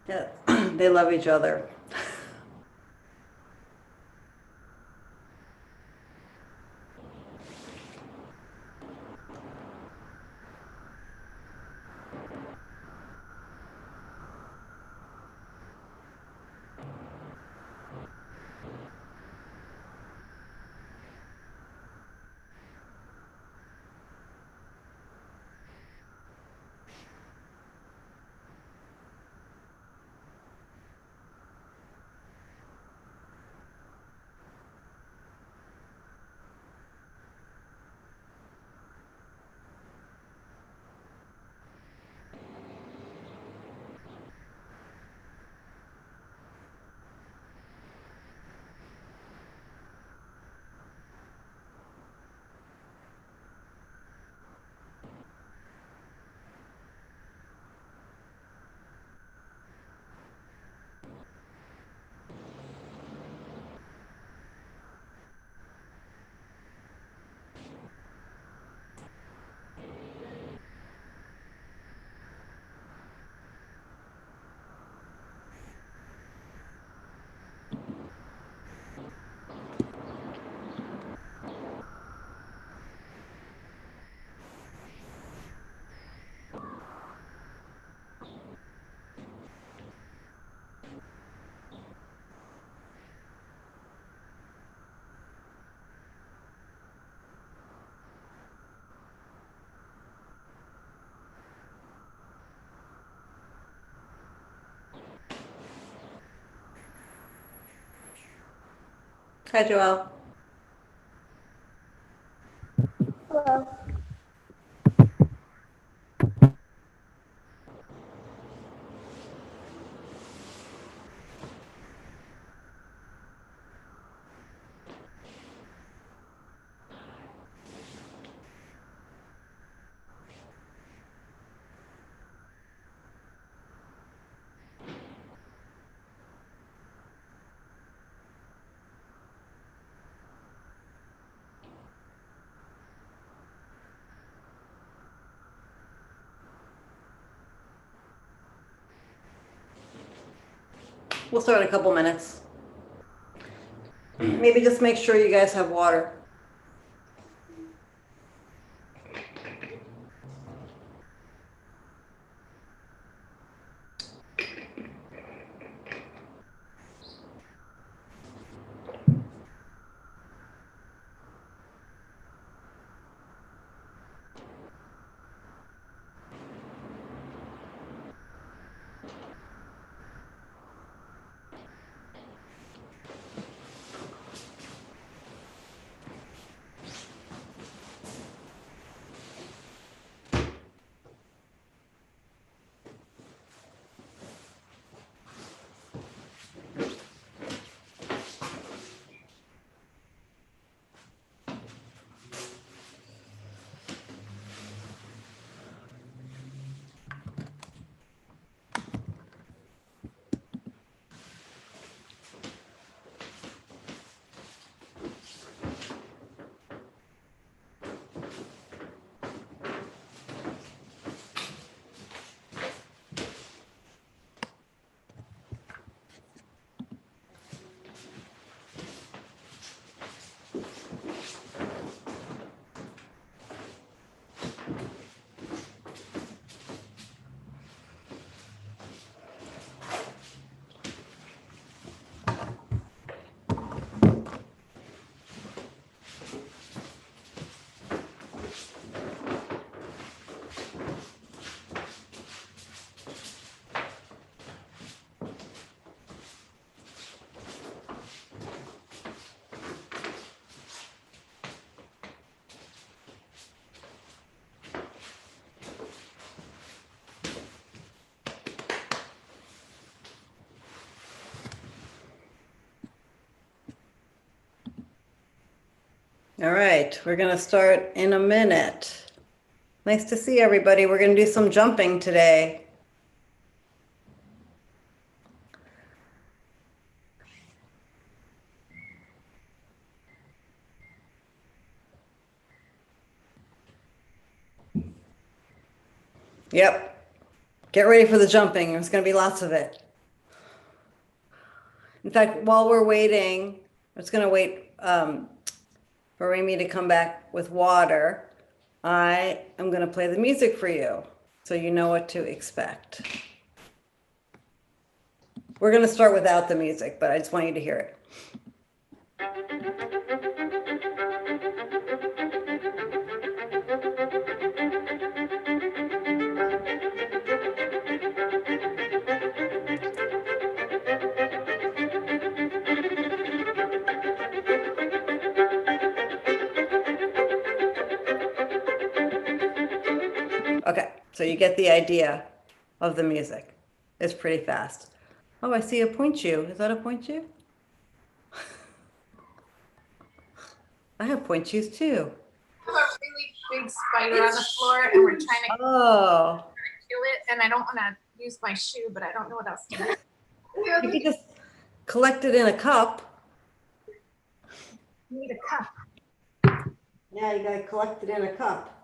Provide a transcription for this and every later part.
Yeah, they love each other. Hi, Joelle. Hello. We'll start in a couple minutes. Maybe just make sure you guys have water. All right, we're going to start in a minute. Nice to see everybody. We're going to do some jumping today. Yep. Get ready for the jumping. There's going to be lots of it. In fact, while we're waiting, I'm just gonna wait for Amy to come back with water. I am gonna play the music for you, so you know what to expect. We're gonna start without the music, but I just want you to hear it. Okay, so you get the idea of the music. It's pretty fast. Oh, I see a point shoe. Is that a point shoe? I have point shoes too. I have a really big spider on the floor and we're trying to Oh, kill it, and I don't want to use my shoe, but I don't know what else to do. you could just collect it in a cup. You need a cup. Yeah, you gotta collect it in a cup.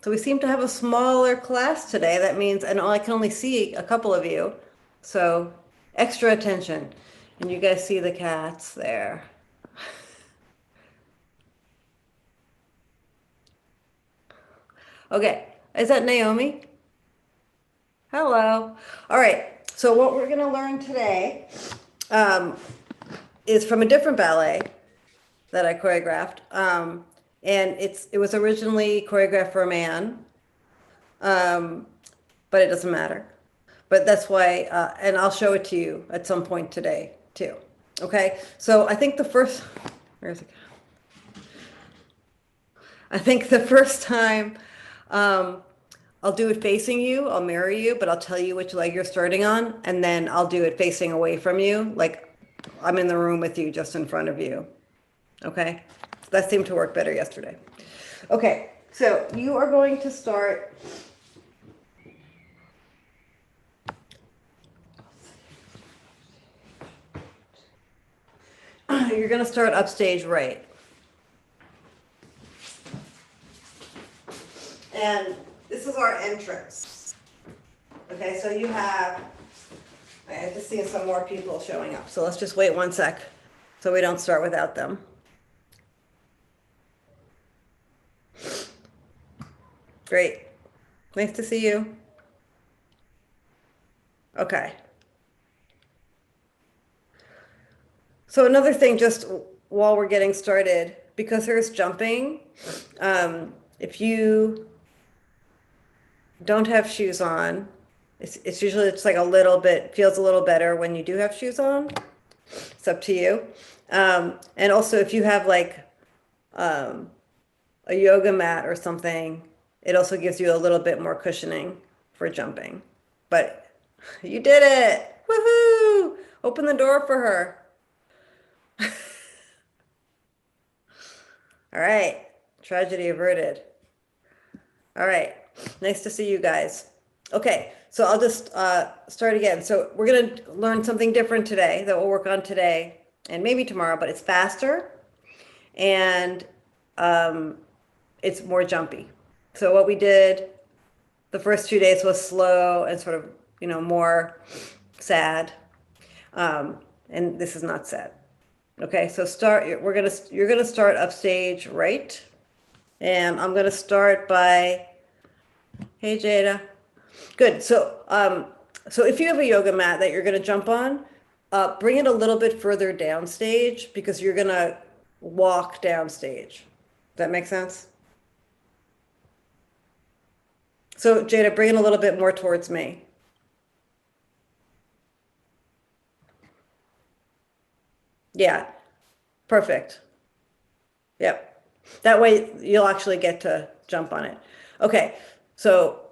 So we seem to have a smaller class today. That means, and I can only see a couple of you. So extra attention. And you guys see the cats there. Okay, is that Naomi? Hello. All right, so what we're gonna learn today is from a different ballet that I choreographed. And it was originally choreographed for a man, but it doesn't matter. But that's why, and I'll show it to you at some point today too. Okay, so I think the first, where's it? I think the first time I'll do it facing you, I'll mirror you, but I'll tell you which leg you're starting on, and then I'll do it facing away from you, like I'm in the room with you, just in front of you. Okay, that seemed to work better yesterday. Okay, so you are going to start. You're going to start upstage right. And this is our entrance. Okay, so you have, I just see some more people showing up. So let's just wait 1 sec so we don't start without them. Great. Nice to see you. Okay. So another thing, just while we're getting started, because there's jumping, if you don't have shoes on, it's usually it's like a little bit, feels a little better when you do have shoes on. It's up to you. And also if you have like a yoga mat or something, it also gives you a little bit more cushioning for jumping. But you did it! Woohoo! Open the door for her. All right, tragedy averted. All right, nice to see you guys. Okay, so I'll just start again. So we're gonna learn something different today that we'll work on today and maybe tomorrow, but it's faster and it's more jumpy. So what we did the first 2 days was slow and sort of, more sad. And this is not sad. Okay, so you're gonna start upstage right. And I'm gonna start by, hey Jada. Good, so if you have a yoga mat that you're gonna jump on, bring it a little bit further downstage because you're gonna walk downstage. Does that make sense? So Jada, bring it a little bit more towards me. Yeah, perfect. Yep. That way you'll actually get to jump on it. Okay, so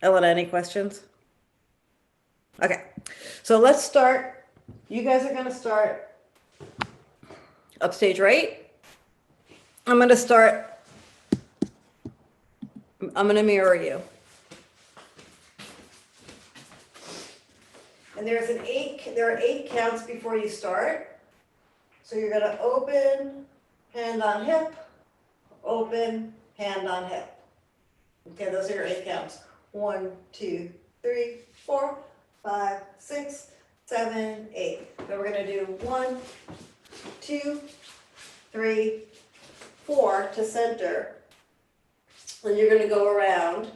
Elena, any questions? Okay, so let's start. You guys are gonna start upstage right. I'm gonna mirror you. And there are 8 counts before you start. So you're gonna open, hand on hip, open, hand on hip. Okay, those are your 8 counts. 1, 1, 2, 3, 4, 5, 6, 7, 8. Then we're gonna do 1, 2, 3, 4 to center. And you're gonna go around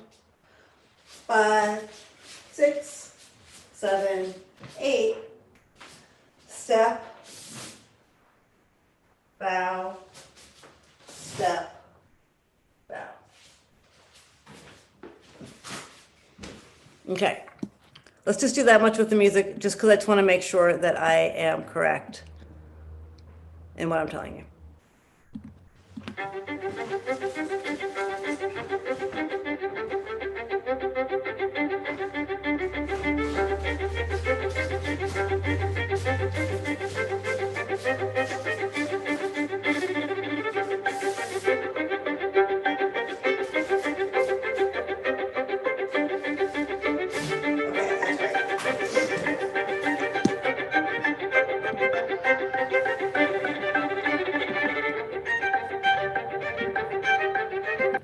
5, 6, 7, 8, step, bow, step, bow. Okay, let's just do that much with the music, just because I just want to make sure that I am correct in what I'm telling you.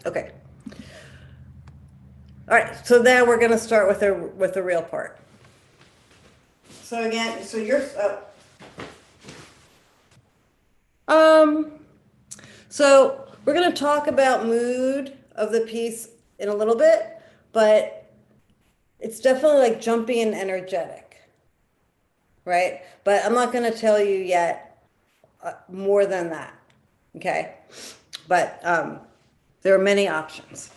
Okay. All right, so now we're going to start with the real part. So again, so you're so we're going to talk about mood of the piece in a little bit, but it's definitely like jumpy and energetic, right? But I'm not going to tell you yet more than that, okay? But there are many options.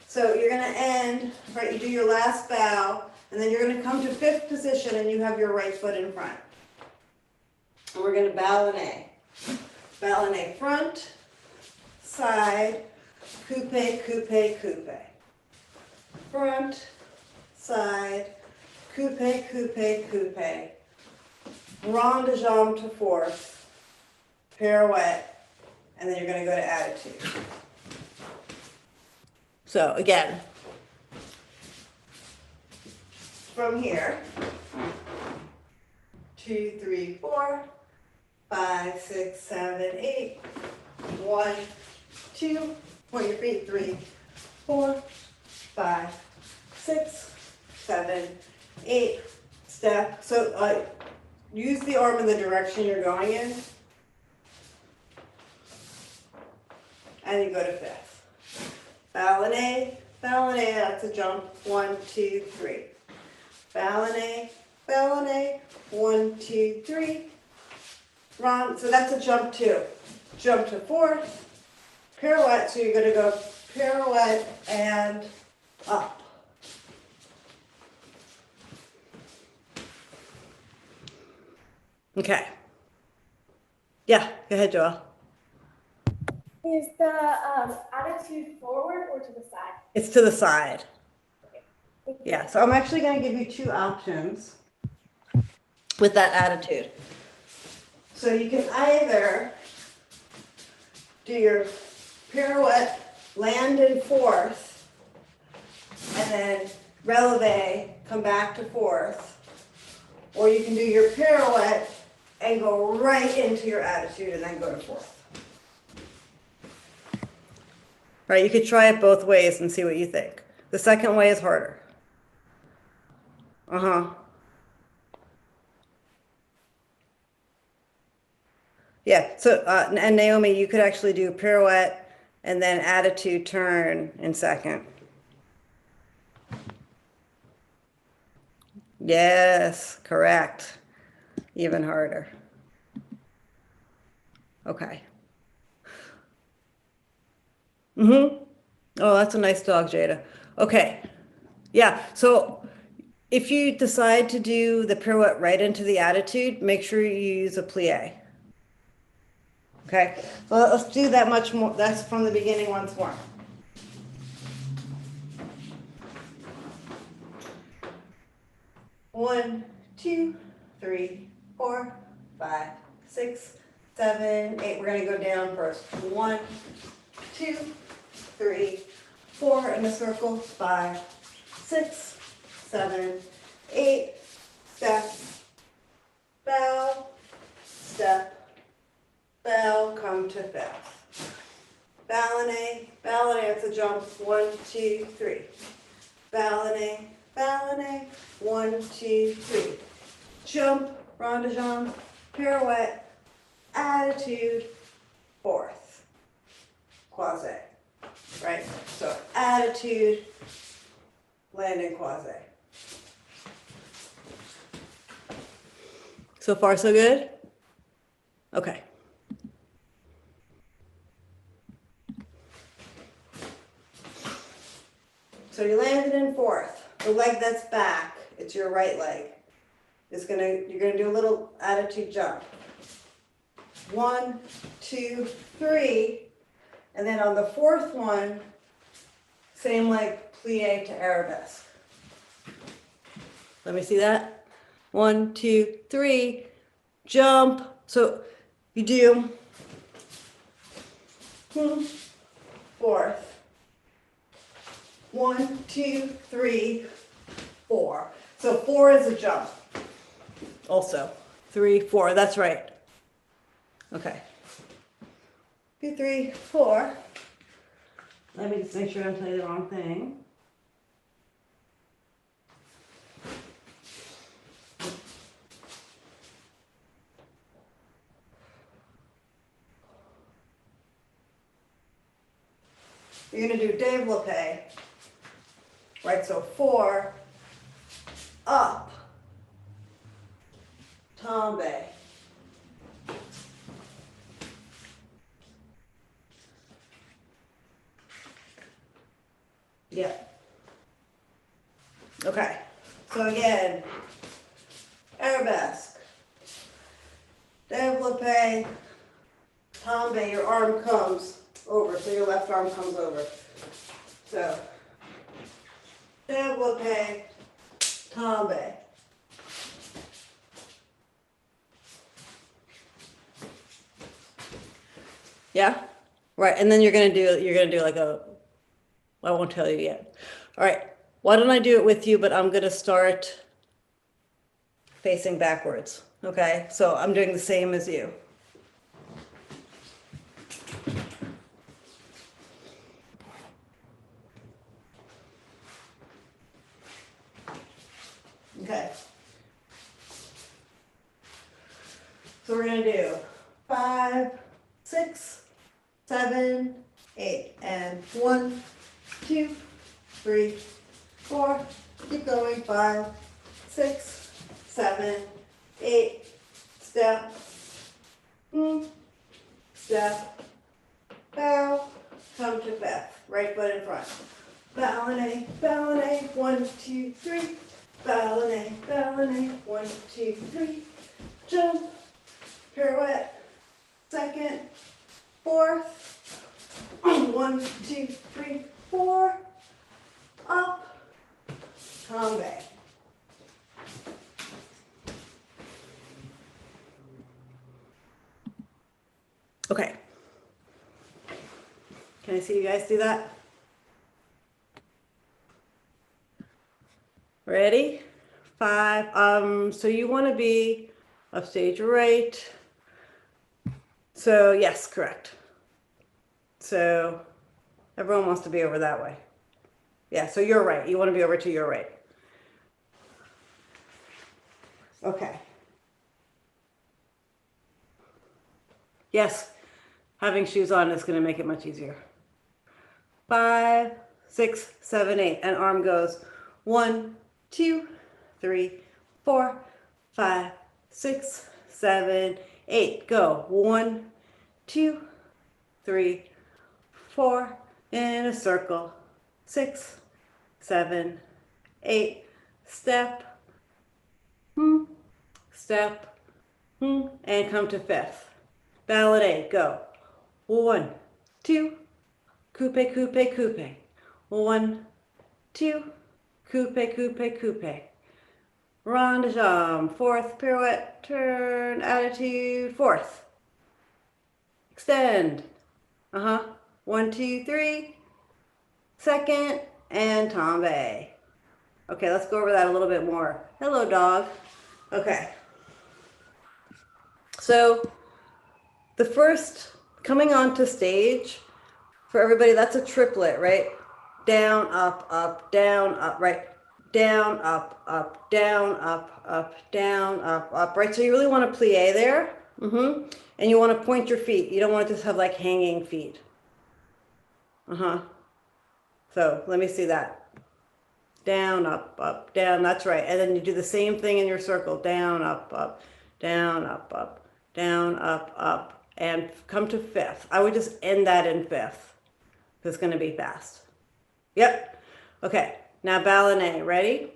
So you're going to end, right, you do your last bow, and then you're going to come to fifth position and you have your right foot in front. And we're going to ballet. Ballet front, side, coupe, coupe, coupe. Front, side, coupe, coupe, coupe. Rond de jambe to fourth, pirouette, and then you're going to go to attitude. So again, from here, 2, 3, 4, 5, 6, 7, 8, 1, 2, point your feet, 3, 4, 5, 6, 7, 8, step. So use the arm in the direction you're going in, and you go to fifth. Ballet, ballet, that's a jump, 1, 2, 3. Ballet, ballet, 1, 2, 3. Rond, so that's a jump 2. Jump to fourth, pirouette, so you're going to go pirouette and up. Okay. Yeah, go ahead, Joel. Is the attitude forward or to the side? It's to the side. Thank you. Yeah, so I'm actually going to give you two options with that attitude. So you can either do your pirouette, land in fourth, and then releve, come back to fourth, or you can do your pirouette and go right into your attitude and then go to fourth. All right, you could try it both ways and see what you think. The second way is harder. Yeah, so, and Naomi, you could actually do pirouette and then attitude turn in second. Yes, correct. Even harder. Okay. Oh, that's a nice dog, Jada. Okay. Yeah, so if you decide to do the pirouette right into the attitude, make sure you use a plie. Okay, so let's do that much more. That's from the beginning once more. One, 2, 3, 4, 5, 6, 7, 8. We're going to go down first. 1, 2, 3, 4 in a circle. 5, 6, 7, 8. Step, bow, step, bow, come to fifth. ballet, ballet, it's a jump, 1, 2, 3. Ballet, ballet, 1, 2, 3. Jump, rond de jambe, pirouette, attitude, fourth, croisé, right? So attitude, landing croisé. So far, so good? Okay. So you landed in fourth. The leg that's back, it's your right leg, you're gonna do a little attitude jump. 1, 2, 3, and then on the fourth one, same leg plie to arabesque. Let me see that. 1, 2, 3, jump. So you do fourth. 1, 2, 3, 4. So 4 is a jump. Also, 3, 4. That's right. Okay. 2, 3, 4. Let me just make sure I don't tell you the wrong thing. You're going to do développé, right? So 4, up, tombe. Yeah. Okay. So again, arabesque, développé, tombe, your arm comes over, so your left arm comes over. So, développé, tombe. Yeah? Right, and then you're gonna do like I won't tell you yet. All right, why don't I do it with you, but I'm gonna start facing backwards, okay? So I'm doing the same as you. Okay. So we're gonna do 5, 6, 7, 8, and 1, 2, 3, 4. Keep going. 5, 6, 7, 8. Step. Step. Bow. Come to fifth. Right foot in front. Ballet, ballet. 1, 2, 3. Ballet, ballet. 1, 2, 3. Jump. Pirouette. Second. Fourth. 1, 2, 3, 4. Up. Tombe. Okay. Can I see you guys do that? Ready? 5. So you want to be upstage right. So yes, correct. So everyone wants to be over that way. Yeah, so you're right. You want to be over to your right. Okay. Yes, having shoes on is going to make it much easier. 5, 6, 7, 8, and arm goes 1, 2, 3, 4, 5, 6, 7, 8. Go 1, 2, 3, 4 in a circle. 6, 7, 8. Step, step, and come to fifth. Ballet. Go 1, 2. Coupe, coupe, coupe. 1, 2. Coupe, coupe, coupe. Rond de jambe. Fourth pirouette. Turn. Attitude. Fourth. Extend. 1, 2, 3. Second. And tombe. Okay, let's go over that a little bit more. Hello, dog. Okay. So the first, coming onto stage, for everybody, that's a triplet, right? Down, down, up, right? Down, down, down, up, right? So you really want to plie there. And you want to point your feet. You don't want to just have like hanging feet. So let me see that. Down, up, down. That's right. And then you do the same thing in your circle. Down, down, down, up, and come to fifth. I would just end that in fifth. It's going to be fast. Yep. Okay. Now ballet. Ready?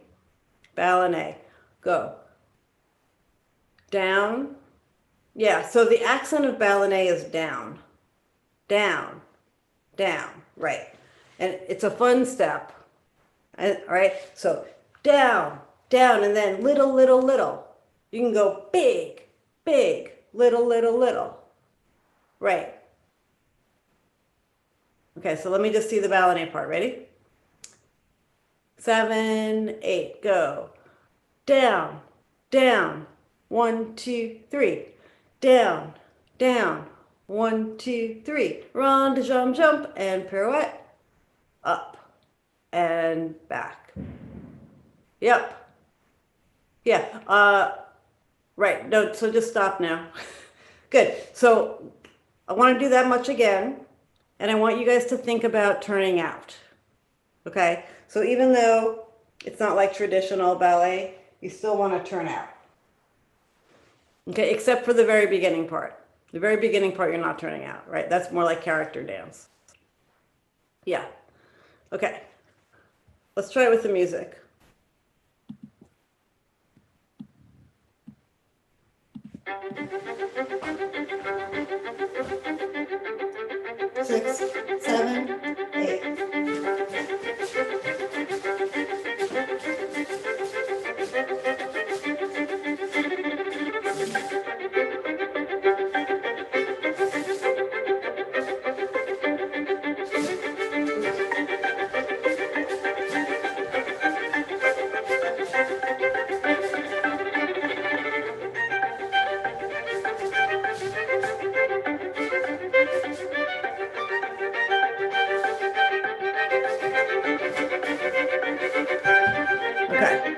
Ballet. Go. Down. Yeah. So the accent of ballet is down. Down. Down. Right. And it's a fun step. All right. So down, down, and then little, little, little. You can go big, big, little, little, little. Right. Okay, so let me just see the ballet part. Ready? 7, 8, go. Down, down. 1, 2, 3. Down, down. 1, 2, 3. Rond, jump, jump, and pirouette. Up and back. Yep. Yeah. Right. No, so just stop now. Good. So I want to do that much again. And I want you guys to think about turning out. Okay? So even though it's not like traditional ballet, you still want to turn out. Okay? Except for the very beginning part. The very beginning part, you're not turning out, right? That's more like character dance. Yeah. Okay. Let's try it with the music. Six, 7, 8. Okay.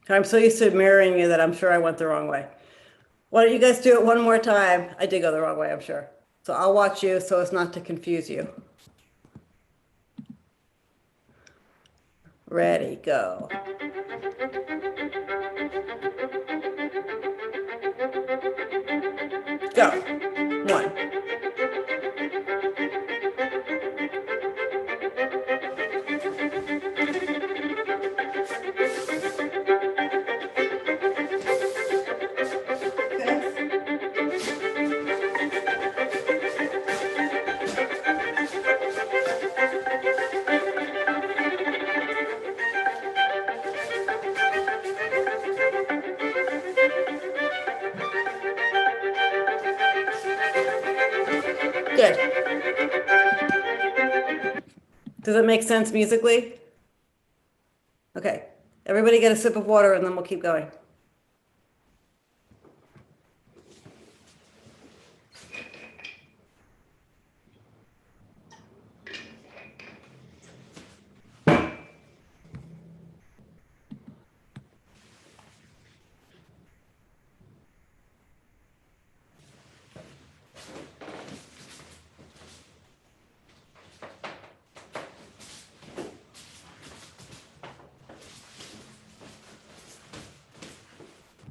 I'm so used to mirroring you that I'm sure I went the wrong way. Why don't you guys do it one more time? I did go the wrong way, I'm sure. So I'll watch you so as not to confuse you. Ready, go. Go. 1. Good. Does it make sense musically? Okay. Everybody get a sip of water and then we'll keep going.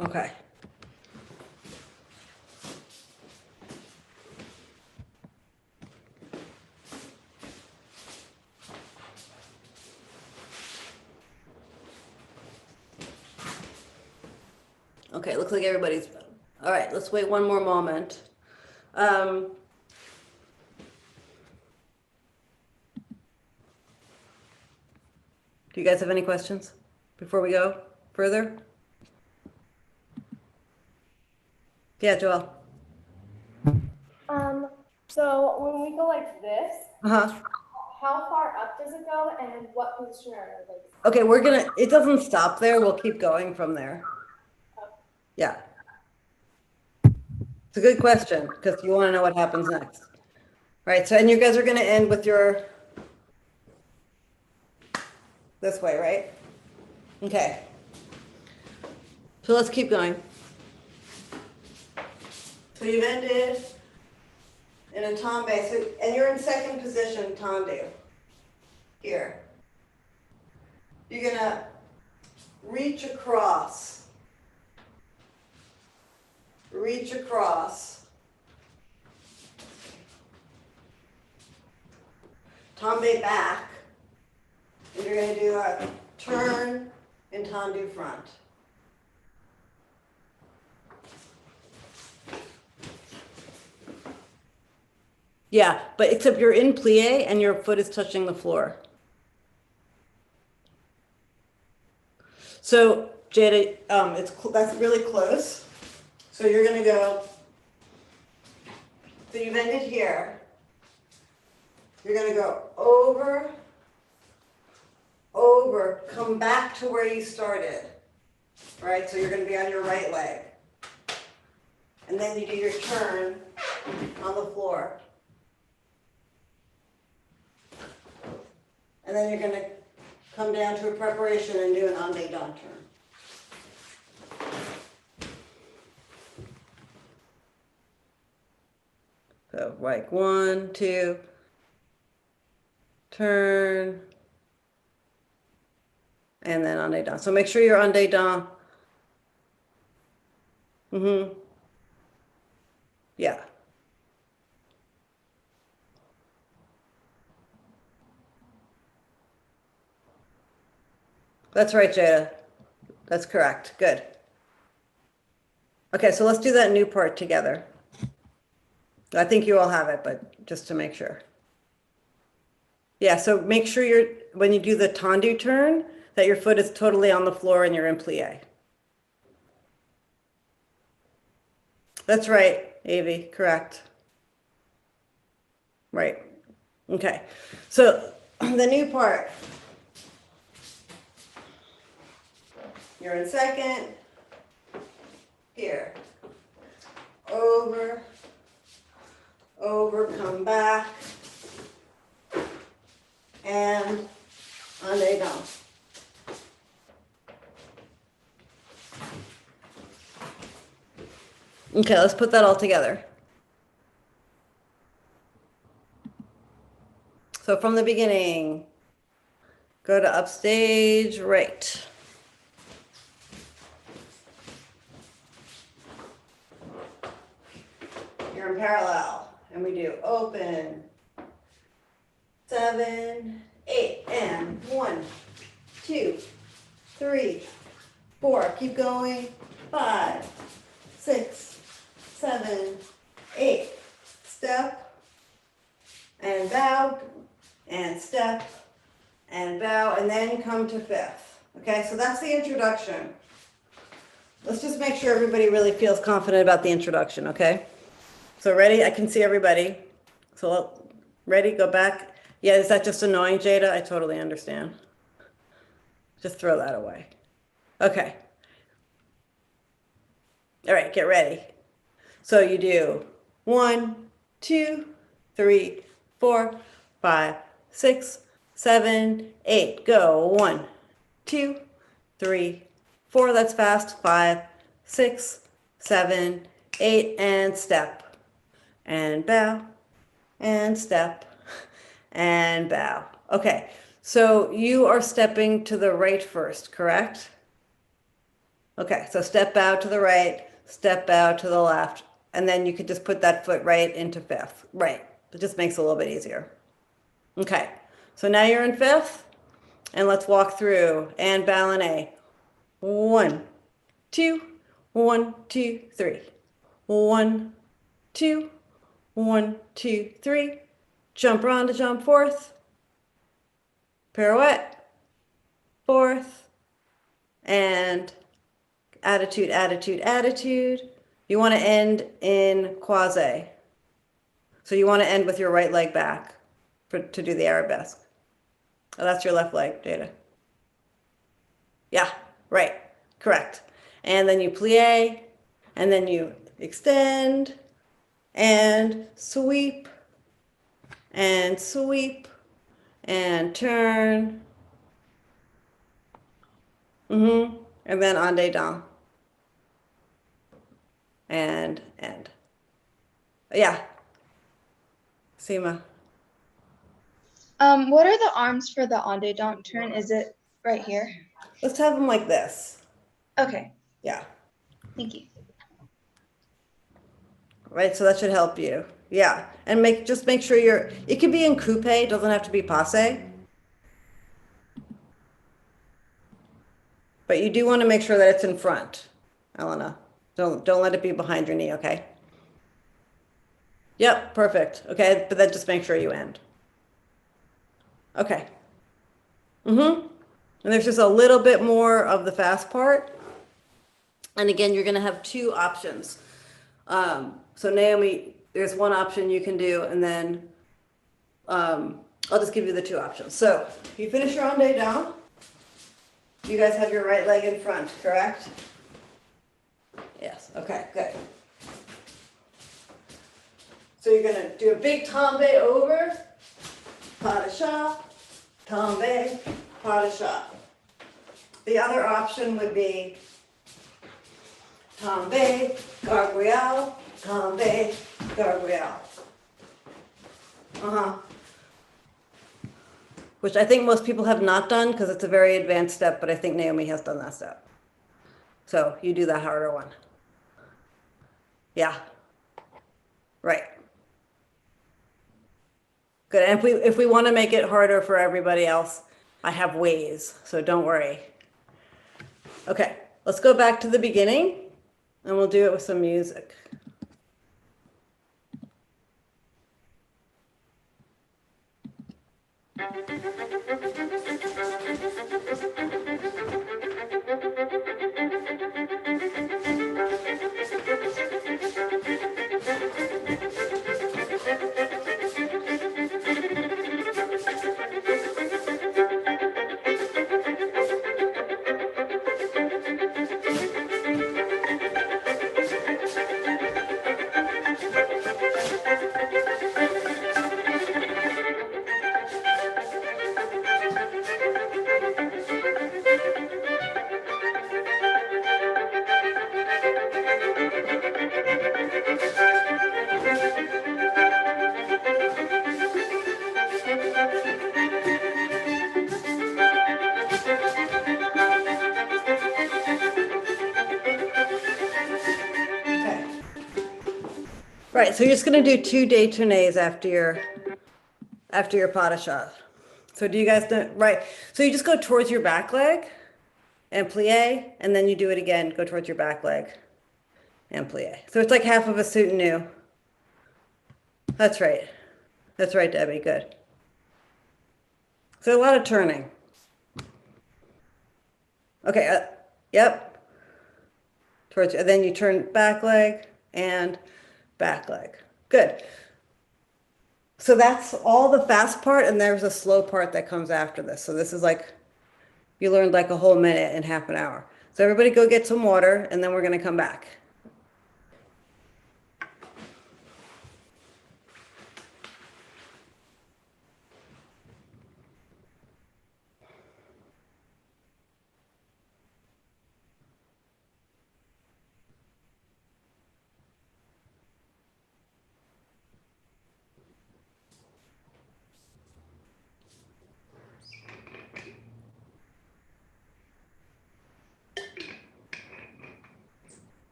Okay. Okay, looks like everybody's, all right, let's wait one more moment. Do you guys have any questions before we go further? Yeah, Joelle. So when we go like this, Uh-huh. how far up does it go and what position are our legs? Okay, it doesn't stop there. We'll keep going from there. Yeah. It's a good question because you want to know what happens next. Right, so and you guys are going to end with your this way, right? Okay. So let's keep going. So you've ended in a tombe, so, and you're in second position tendu here. You're going to reach across. Reach across. Tombe back. And you're going to do a turn and tendu front. Yeah, but except you're in plie and your foot is touching the floor. So Jada, that's really close. So you're gonna go. So you've ended here. You're gonna go over, over, come back to where you started. Right. So you're gonna be on your right leg, and then you do your turn on the floor. And then you're going to come down to a preparation and do an en deux turn. So like 1, 2, turn, and then en deux. So make sure you're en deux. Yeah. That's right, Jada. That's correct. Good. Okay, so let's do that new part together. I think you all have it, but just to make sure. Yeah, so make sure when you do the tendu turn, that your foot is totally on the floor and you're in plie. That's right, Avi, correct. Right. Okay, so the new part. You're in second, here, over, over, come back, and en deux. Okay, let's put that all together. So from the beginning, go to upstage right. You're in parallel, and we do open, 7, 8, and 1, 2, 3, 4. Keep going. 5, 6, 7, 8. Step and bow and step and bow, and then come to fifth. Okay, so that's the introduction. Let's just make sure everybody really feels confident about the introduction, okay? So ready? I can see everybody. So ready? Go back. Yeah, is that just annoying, Jada? I totally understand. Just throw that away. Okay. All right, get ready. So you do 1, 2, 3, 4, 5, 6, 7, 8. Go. 1, 2, 3, 4. That's fast. 5, 6, 7, 8, and step. And bow, and step, and bow. Okay, so you are stepping to the right first, correct? Okay, so step bow to the right, step bow to the left, and then you could just put that foot right into fifth. Right, it just makes it a little bit easier. Okay, so now you're in fifth, and let's walk through and ballet. 1, 2, 1, 2, 3. 1, 2, 1, 2, 3. Jump around to jump fourth. Pirouette. Fourth. And attitude, attitude, attitude. You want to end in quasi. So you want to end with your right leg back to do the arabesque. Oh, that's your left leg, Jada. Yeah, right. Correct. And then you plie, and then you extend, and sweep, and sweep, and turn. And then en dedans. And end. Yeah. Seema. What are the arms for the en dedans turn? Is it right here? Let's have them like this. Okay, Yeah. thank you. Right, so that should help you. Yeah. And just make sure it can be in coupe, it doesn't have to be passe. But you do want to make sure that it's in front, Elena. Don't let it be behind your knee, okay? Yep, perfect. Okay, but then just make sure you end. Okay. And there's just a little bit more of the fast part. And again, you're going to have two options. So Naomi, there's one option you can do, and then I'll just give you the two options. So you finish your en dedans. You guys have your right leg in front, correct? Yes. Okay, good. So you're going to do a big tombe over, pas de chat, tombe, pas de chat. The other option would be tombe, gargoyle, tombe, gargoyle. Which I think most people have not done because it's a very advanced step, but I think Naomi has done that step. So you do the harder one. Yeah. Right. Good. And if we want to make it harder for everybody else, I have ways, so don't worry. Okay, let's go back to the beginning and we'll do it with some music. Right, so you're just gonna do two détournés after your pas de chat. So do you guys know, right? So you just go towards your back leg and plie, and then you do it again, go towards your back leg and plie. So it's like half of a soutenu. That's right. That's right, Debbie, good. So a lot of turning. Okay, yep. Towards, and then you turn back leg and back leg. Good. So that's all the fast part, and there's a slow part that comes after this. So this is like, you learned like a whole minute in half an hour. So everybody go get some water, and then we're going to come back.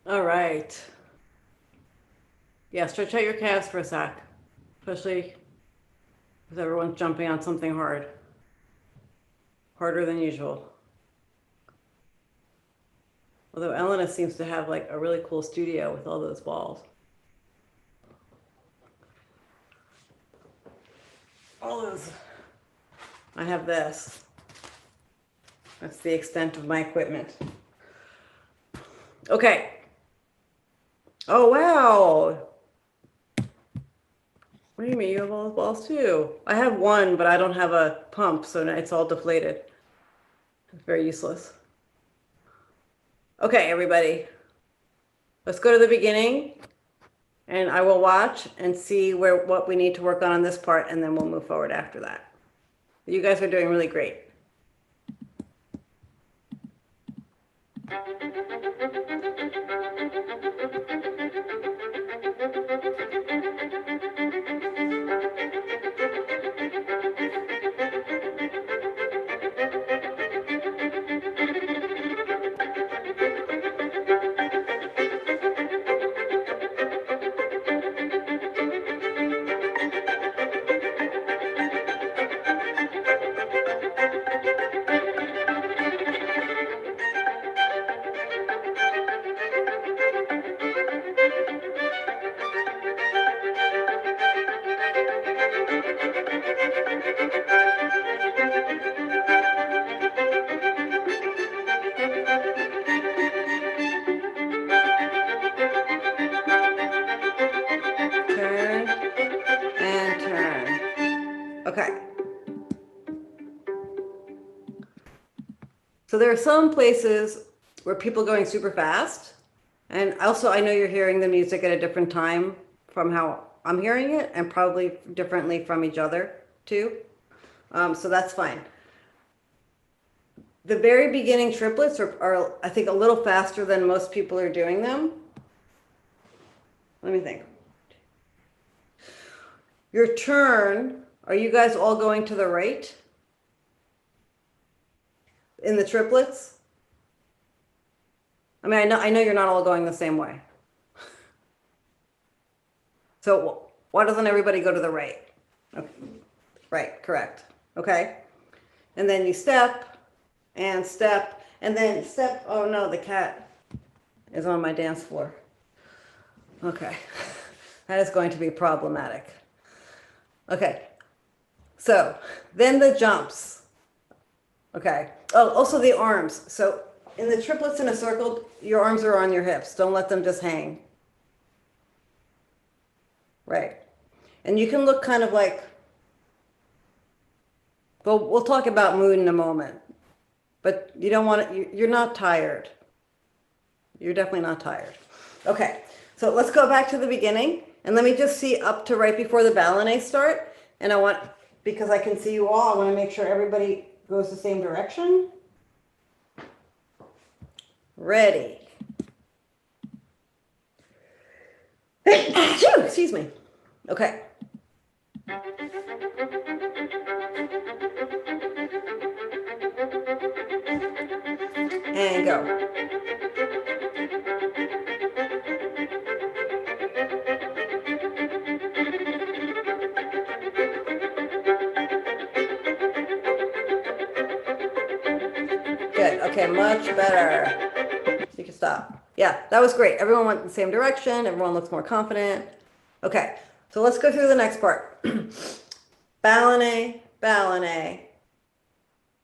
All right. Yeah, stretch out your calves for a sec, especially because everyone's jumping on something hard. Harder than usual. Although Elena seems to have like a really cool studio with all those balls. All those. I have this. That's the extent of my equipment. Okay. Oh, wow. What do you mean? You have all those balls too? I have one, but I don't have a pump, so it's all deflated. It's very useless. Okay, everybody. Let's go to the beginning, and I will watch and see what we need to work on this part, and then we'll move forward after that. You guys are doing really great. Turn and turn. Okay. So there are some places where people are going super fast. And also, I know you're hearing the music at a different time from how I'm hearing it, and probably differently from each other too. So that's fine. The very beginning triplets are, I think, a little faster than most people are doing them. Let me think. Your turn, are you guys all going to the right in the triplets? I mean, I know you're not all going the same way. So why doesn't everybody go to the right? Okay. Right, correct. Okay. And then you step, and then step. Oh no, the cat is on my dance floor. Okay. That is going to be problematic. Okay. So then the jumps. Okay. Oh, also the arms. So in the triplets in a circle, your arms are on your hips. Don't let them just hang. Right. And you can look kind of like, well, we'll talk about mood in a moment. But you don't want to, you're not tired. You're definitely not tired. Okay. So let's go back to the beginning. And let me just see up to right before the ballet start. And I want, because I can see you all, I want to make sure everybody goes the same direction. Ready. Excuse me. Okay. And go. Good. Okay, much better. You can stop. Yeah, that was great. Everyone went in the same direction. Everyone looks more confident. Okay, so let's go through the next part. Ballet, ballet,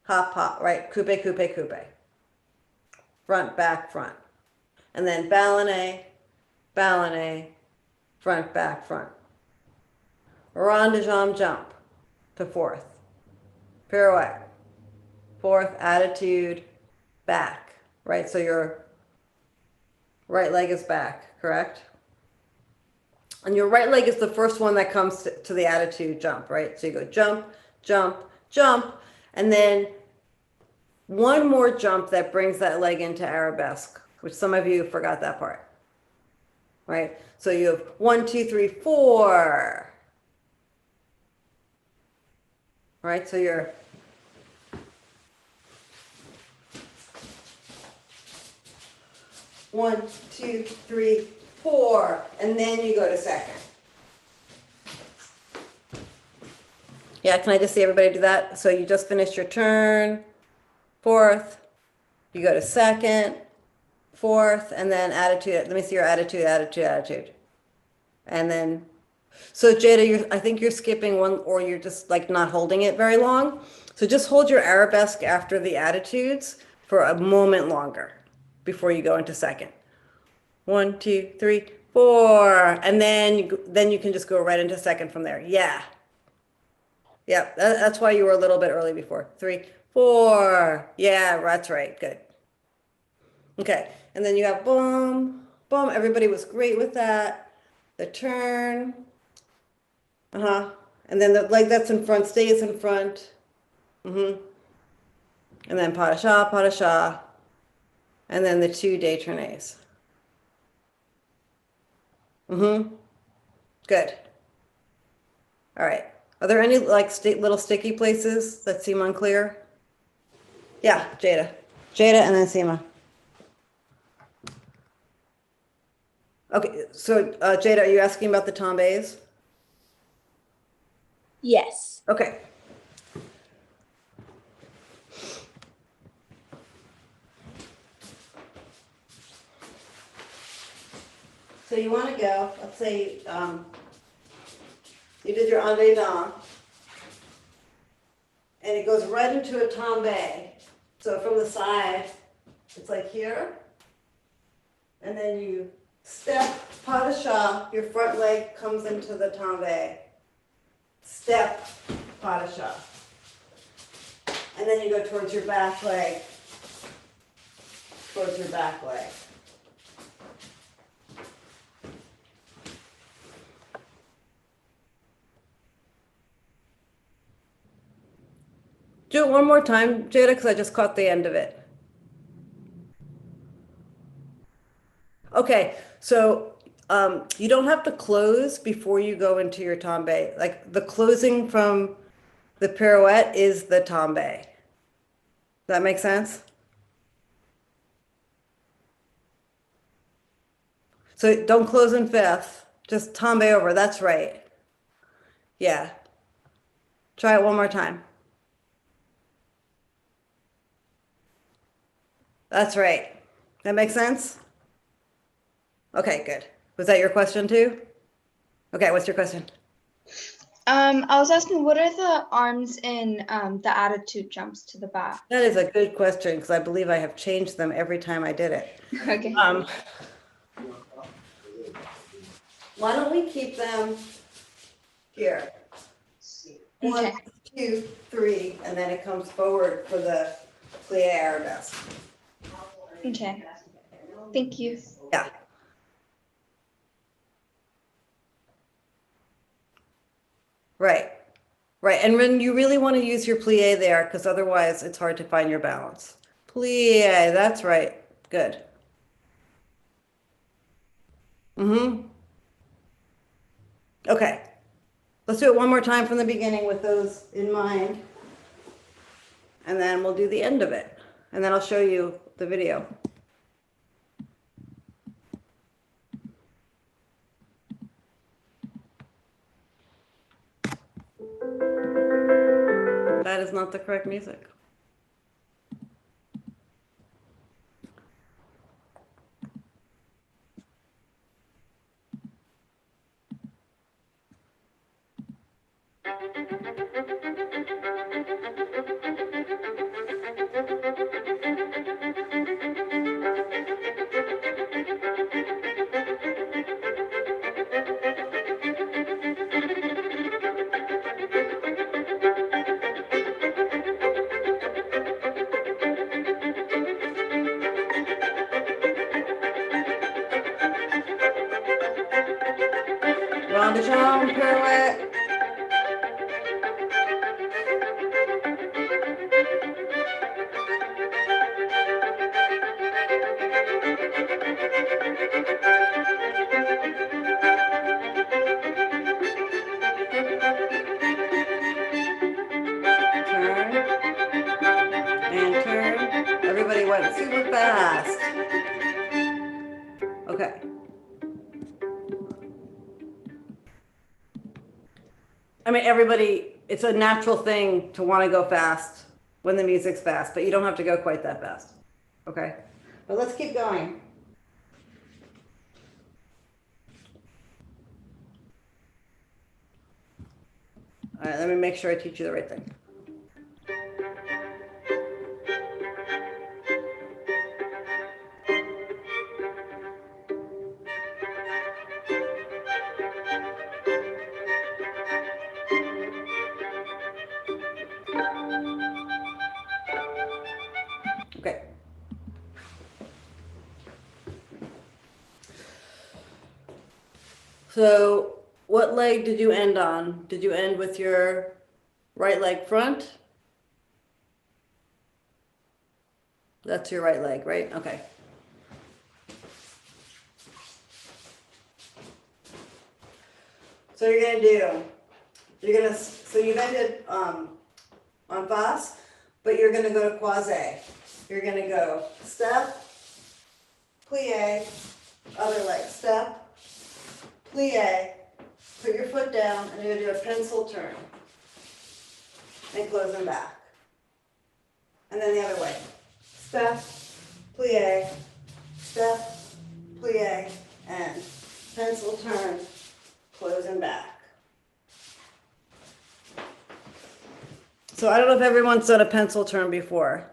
hop, hop, right? Coupe, coupe, coupe. Front, back, front. And then ballet, ballet, front, back, front. Rond de jambe, jump to fourth. Pirouette. Fourth, attitude, back, right? So your right leg is back, correct? And your right leg is the first one that comes to the attitude jump, right? So you go jump, jump, jump, and then one more jump that brings that leg into arabesque, which some of you forgot that part, right? So you have 1, 2, 3, 4, right? So you're one, two, three, 4, and then you go to second. Yeah, can I just see everybody do that? So you just finished your turn, fourth, you go to second, fourth, and then attitude. Let me see your attitude, attitude, attitude. And then, so Jada, I think you're skipping one, or you're just like not holding it very long. So just hold your arabesque after the attitudes for a moment longer before you go into second. 1, 2, 3, 4, and then you can just go right into second from there. Yeah. Yep, that's why you were a little bit early before. 3, 4. Yeah, that's right. Good. Okay, and then you have boom, boom. Everybody was great with that. The turn. Uh-huh. And then the leg that's in front stays in front. Mm-hmm. And then pas de chat, pas de chat. And then the 2 détournés. Mm-hmm. Good. All right. Are there any like little sticky places that seem unclear? Yeah, Jada. Jada and then Seema. Okay, so Jada, are you asking about the tombes? Yes. Okay. So you want to go, let's say you did your en dedans, and it goes right into a tombe. So from the side, it's like here, and then you step, pas de chat, your front leg comes into the tombe. Step, pas de chat. And then you go towards your back leg, towards your back leg. Do it one more time, Jada, because I just caught the end of it. Okay, so you don't have to close before you go into your tombe. Like the closing from the pirouette is the tombe. Does that make sense? So don't close in fifth, just tombe over. That's right. Yeah. Try it one more time. That's right. That makes sense? Okay, good. Was that your question too? Okay, what's your question? I was asking, what are the arms in the attitude jumps to the back? That is a good question because I believe I have changed them every time I did it. Okay. Why don't we keep them here? 1, Okay. 2, 3, and then it comes forward for the plie arabesque. Okay. Thank you. Yeah. Right. Right. And when you really want to use your plie there, because otherwise it's hard to find your balance. Plie, that's right. Good. Mm-hmm. Okay. Let's do it one more time from the beginning with those in mind. And then we'll do the end of it. And then I'll show you the video. That is not the correct music. Round the jump, pirouette. Turn and turn. Everybody went super fast. Okay. I mean, everybody, it's a natural thing to want to go fast when the music's fast, but you don't have to go quite that fast. Okay? But let's keep going. All right, let me make sure I teach you the right thing. So what leg did you end on? Did you end with your right leg front? That's your right leg, right? Okay. So so you've ended on pas, but you're gonna go to croisé. You're gonna go step, plie, other leg, step, plie, put your foot down, and you're gonna do a pencil turn. And close them back. And then the other way. Step, plie, step, plie, and pencil turn, close and back. So I don't know if everyone's done a pencil turn before,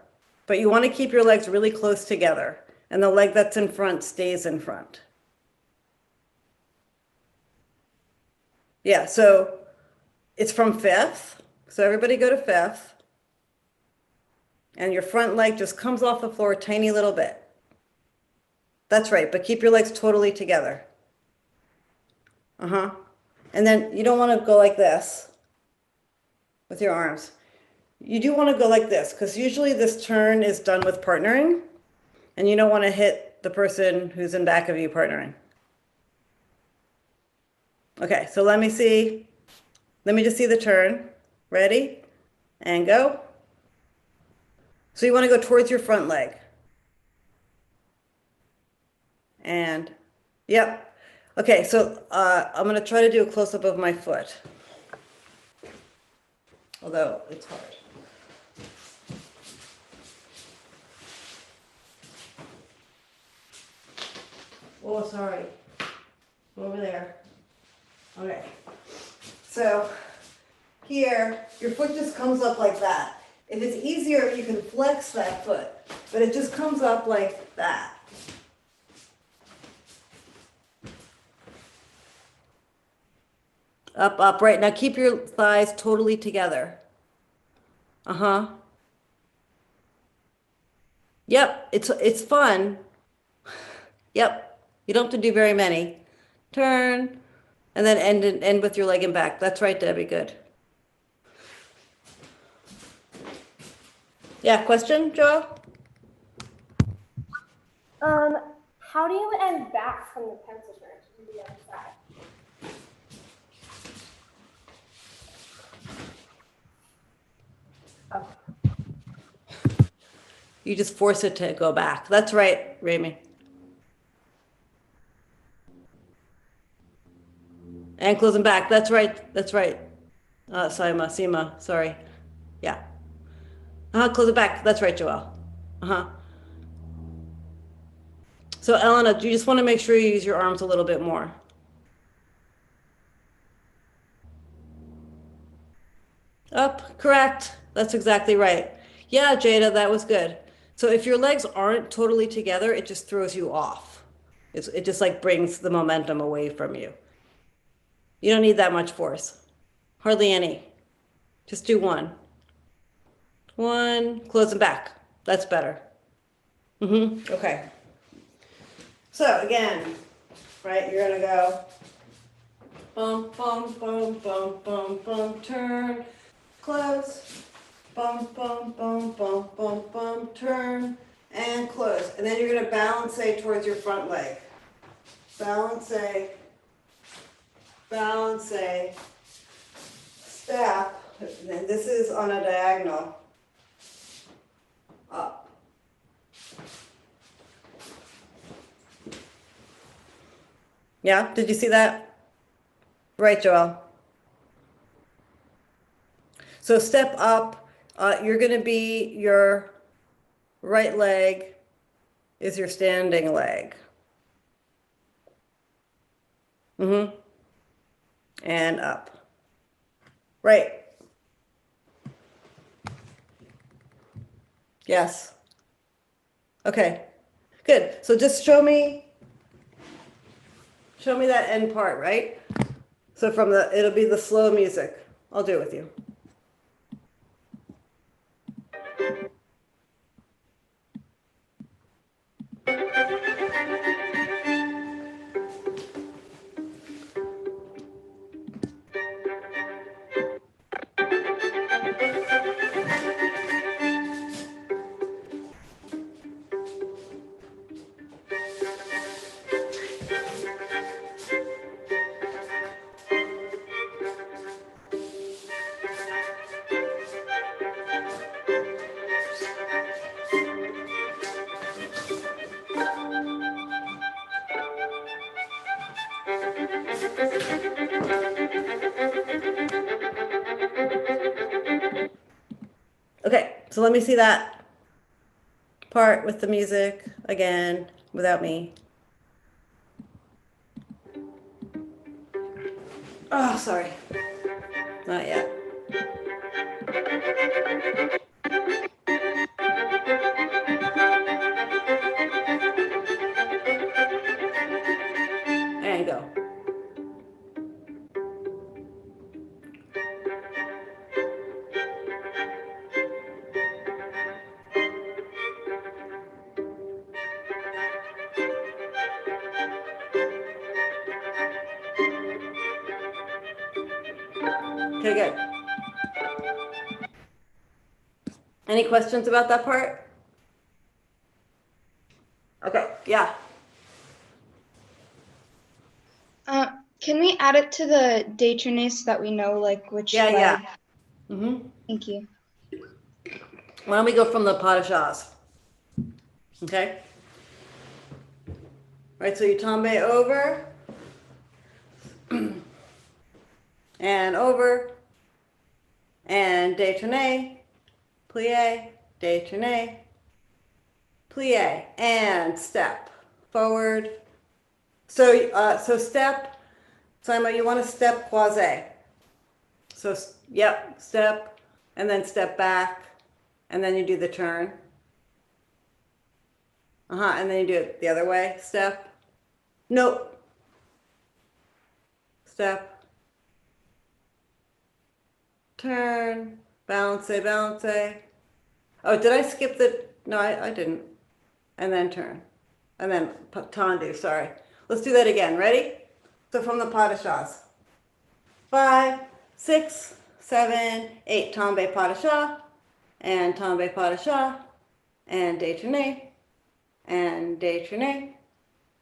but you want to keep your legs really close together, and the leg that's in front stays in front. Yeah, so it's from fifth. So everybody go to fifth. And your front leg just comes off the floor a tiny little bit. That's right, but keep your legs totally together. Uh-huh. And then you don't want to go like this with your arms. You do want to go like this, because usually this turn is done with partnering, and you don't want to hit the person who's in back of you partnering. Okay, so let me just see the turn. Ready? And go. So you want to go towards your front leg. And, yep. Okay, so I'm going to try to do a close-up of my foot. Although it's hard. Oh, sorry. Over there. Okay. So here, your foot just comes up like that. If it's easier, you can flex that foot, but it just comes up like that. Up, up, right. Now keep your thighs totally together. Uh-huh. Yep, it's fun. Yep. You don't have to do very many. Turn, and then end with your leg and back. That's right, Debbie. Good. Yeah, question, Joel? How do you end back from the pencil turn to the other side? You just force it to go back. That's right, Remy. And close them back. That's right. That's right. Seema, sorry. Yeah. Close it back. That's right, Joelle. So Elena, you just want to make sure you use your arms a little bit more. Up, correct. That's exactly right. Yeah, Jada, that was good. So if your legs aren't totally together, it just throws you off. It just like brings the momentum away from you. You don't need that much force. Hardly any. Just do one. One, close them back. That's better. Okay. So again, right, you're gonna go bump, bump, bump, bump, bump, bump, turn, close, bump, bump, bump, bump, bump, bump, turn, and close. And then you're gonna balance towards your front leg. Balance, step, and this is on a diagonal, up. Yeah, did you see that? Right, Joelle. So step up, you're gonna be, your right leg is your standing leg. And up. Right. Yes. Okay, good. So just show me that end part, right? So it'll be the slow music. I'll do it with you. Okay, so let me see that part with the music again, without me. Oh, sorry. Not yet. And go. Okay, good. Any questions about that part? Okay, yeah. Can we add it to the détourné so that we know like which Yeah, leg? yeah. Mm-hmm. Thank you. Why don't we go from the pas de chasse? Okay? Right, so you tombe over and over and détourné, plie, détourné, plie, and step forward. So step, Simon, you want to step croisé. So, yep, step, and then step back, and then you do the turn. And then you do it the other way, step. Nope. Step. Turn, balance, balance. Oh, did I skip the, no, I didn't. And then turn. And then tendu, sorry. Let's do that again, ready? So from the pas de chasse. 5, 6, 7, 8, tombe pas de chasse, and tombe pas de chasse, and détourné,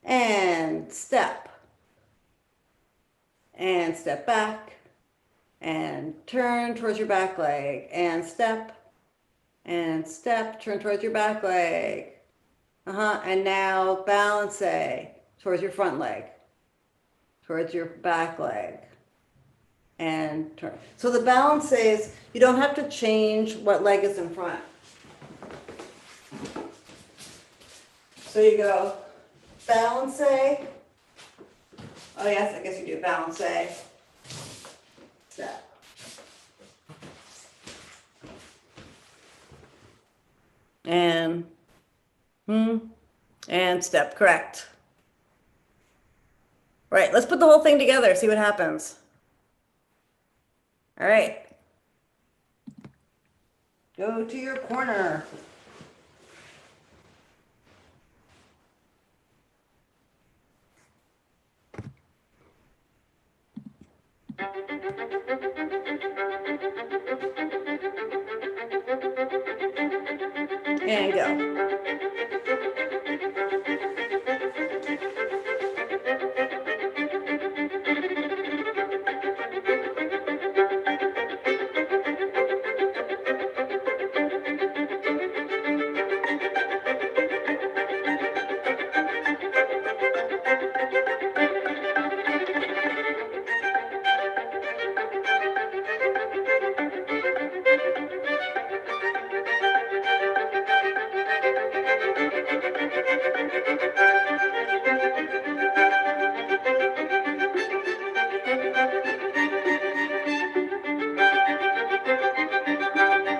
and step back, and turn towards your back leg, and step, turn towards your back leg. And now balance towards your front leg, towards your back leg, and turn. So the balance is, you don't have to change what leg is in front. So you go balance. Oh yes, I guess you do balance. Step. And step, correct. Right, let's put the whole thing together, see what happens. All right. Go to your corner. And go.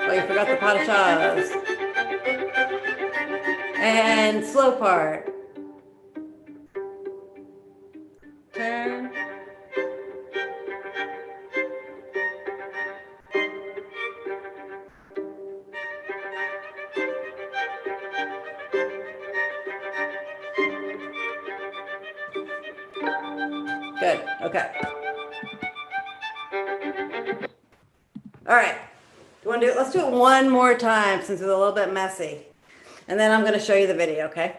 Oh, you forgot the pas de chasse. And slow part. Turn. Good, okay. All right, you want to do it? Let's do it one more time since it's a little bit messy. And then I'm going to show you the video, okay?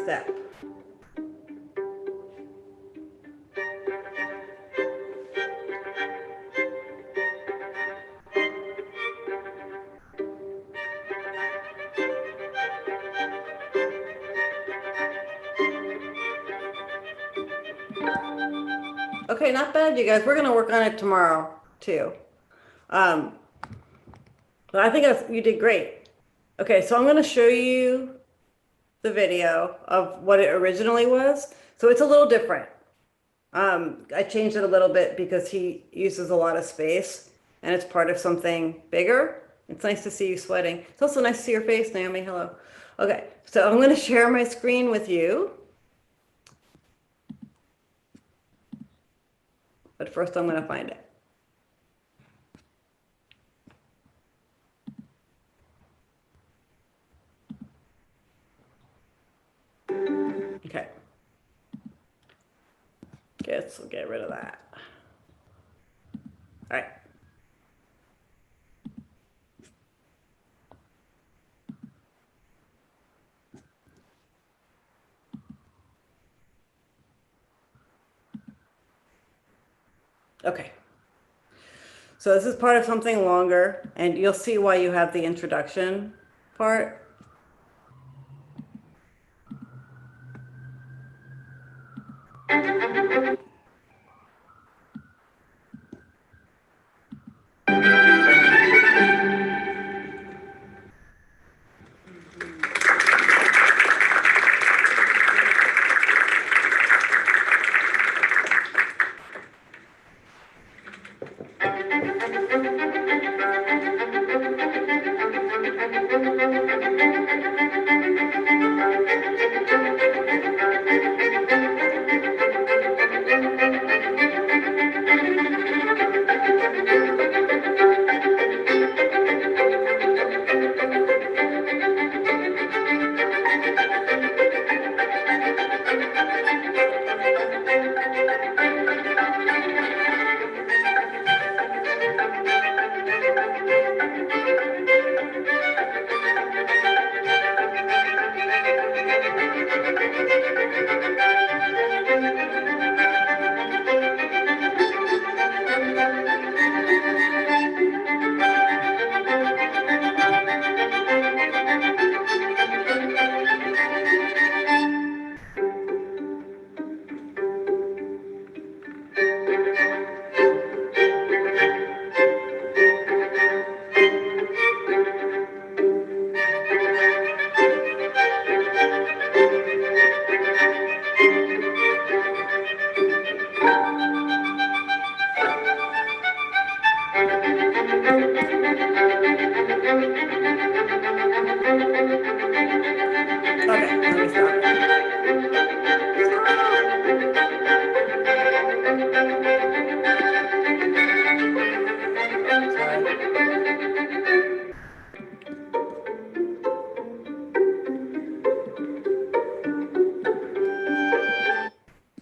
step. Okay, not bad, you guys. We're gonna work on it tomorrow too. Um, but I think you did great. Okay, so I'm gonna show you the video of what it originally was. So it's a little different. I changed it a little bit because he uses a lot of space and it's part of something bigger. It's nice to see you sweating. It's also nice to see your face, Naomi. Hello. Okay, so I'm gonna share my screen with you. But first I'm gonna find it. Okay. Guess we'll get rid of that. All right. Okay. So this is part of something longer, and you'll see why you have the introduction part. Okay, let me stop.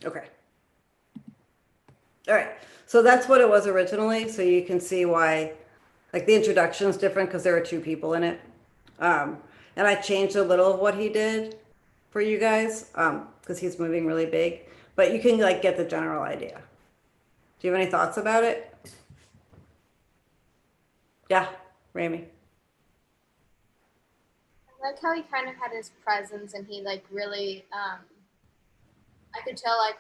Okay. All right. So that's what it was originally. So you can see why, like the introduction is different because there are two people in it. And I changed a little of what he did for you guys because he's moving really big. But you can like get the general idea. Do you have any thoughts about it? Yeah, Rami. I like how he kind of had his presence and he like really I could tell like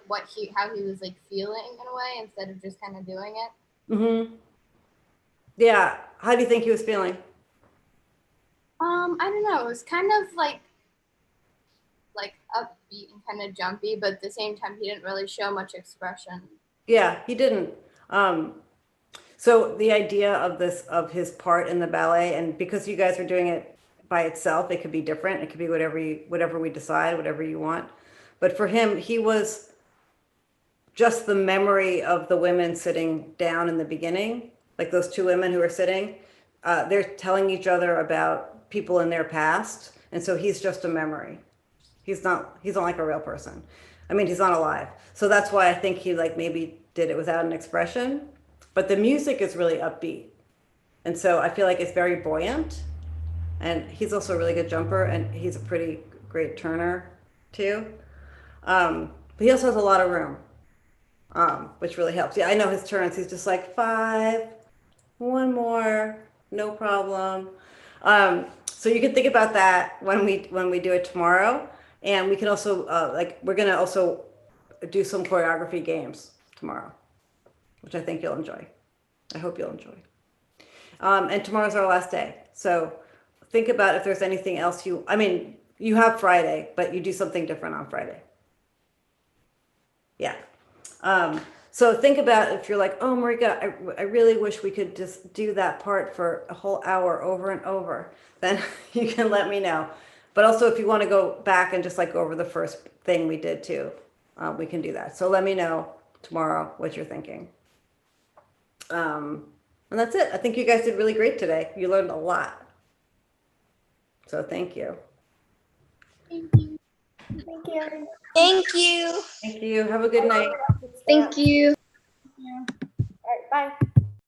how he was like feeling in a way instead of just kind of doing it. Mm-hmm. Yeah. How do you think he was feeling? I don't know. It was kind of like upbeat and kind of jumpy, but at the same time he didn't really show much expression. Yeah, he didn't. So the idea of of his part in the ballet, and because you guys are doing it by itself, it could be different. It could be whatever we decide, whatever you want. But for him, he was just the memory of the women sitting down in the beginning, like those two women who are sitting. They're telling each other about people in their past, and so he's just a memory. He's not like a real person. I mean, he's not alive. So that's why I think he like maybe did it without an expression. But the music is really upbeat. And so I feel like it's very buoyant. And he's also a really good jumper and he's a pretty great turner. too. But he also has a lot of room, which really helps. Yeah, I know his turns. He's just like 5, one more, no problem. So you can think about that when we do it tomorrow, and we can also like we're gonna also do some choreography games tomorrow, which I think you'll enjoy. I hope you'll enjoy. And tomorrow's our last day, so think about if there's anything else I mean, you have Friday, but you do something different on Friday. Yeah. So think about if you're like, oh, Marika, I really wish we could just do that part for a whole hour over and over, then you can let me know. But also if you want to go back and just like go over the first thing we did too, we can do that. So let me know tomorrow what you're thinking. And that's it. I think you guys did really great today. You learned a lot. So thank you. Thank you. Thank you. Thank you. Have a good night. Thank you. All right, bye.